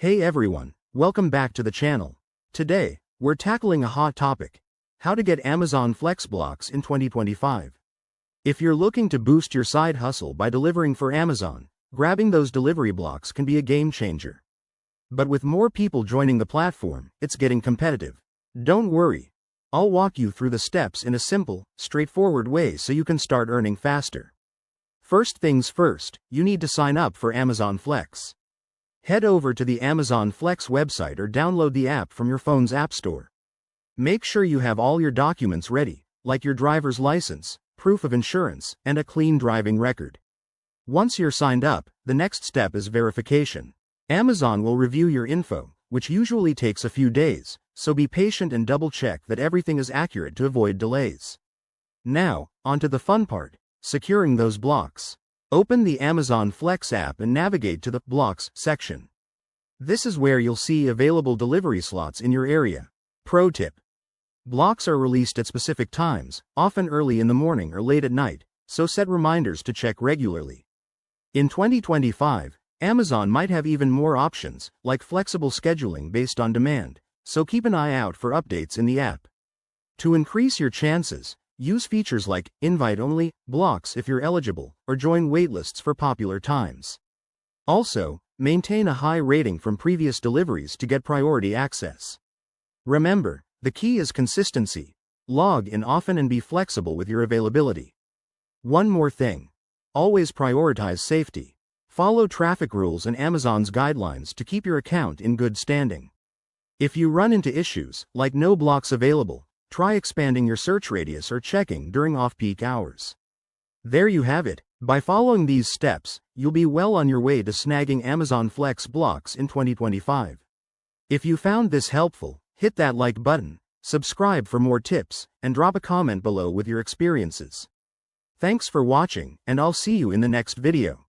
Hey everyone, welcome back to the channel. Today, we're tackling a hot topic: how to get Amazon Flex blocks in 2025. If you're looking to boost your side hustle by delivering for Amazon, grabbing those delivery blocks can be a game changer. But with more people joining the platform, it's getting competitive. Don't worry. I'll walk you through the steps in a simple, straightforward way so you can start earning faster. First things first, you need to sign up for Amazon Flex. Head over to the Amazon Flex website or download the app from your phone's app store. Make sure you have all your documents ready, like your driver's license, proof of insurance, and a clean driving record. Once you're signed up, the next step is verification. Amazon will review your info, which usually takes a few days, so be patient and double-check that everything is accurate to avoid delays. Now, onto the fun part: securing those blocks. Open the Amazon Flex app and navigate to the Blocks section. This is where you'll see available delivery slots in your area. Pro tip: blocks are released at specific times, often early in the morning or late at night, so set reminders to check regularly. In 2025, Amazon might have even more options, like flexible scheduling based on demand, so keep an eye out for updates in the app. To increase your chances, use features like invite-only blocks if you're eligible, or join waitlists for popular times. Also, maintain a high rating from previous deliveries to get priority access. Remember, the key is consistency. Log in often and be flexible with your availability. One more thing: always prioritize safety. Follow traffic rules and Amazon's guidelines to keep your account in good standing. If you run into issues, like no blocks available, try expanding your search radius or checking during off-peak hours. There you have it. By following these steps, you'll be well on your way to snagging Amazon Flex blocks in 2025. If you found this helpful, hit that like button, subscribe for more tips, and drop a comment below with your experiences. Thanks for watching, and I'll see you in the next video.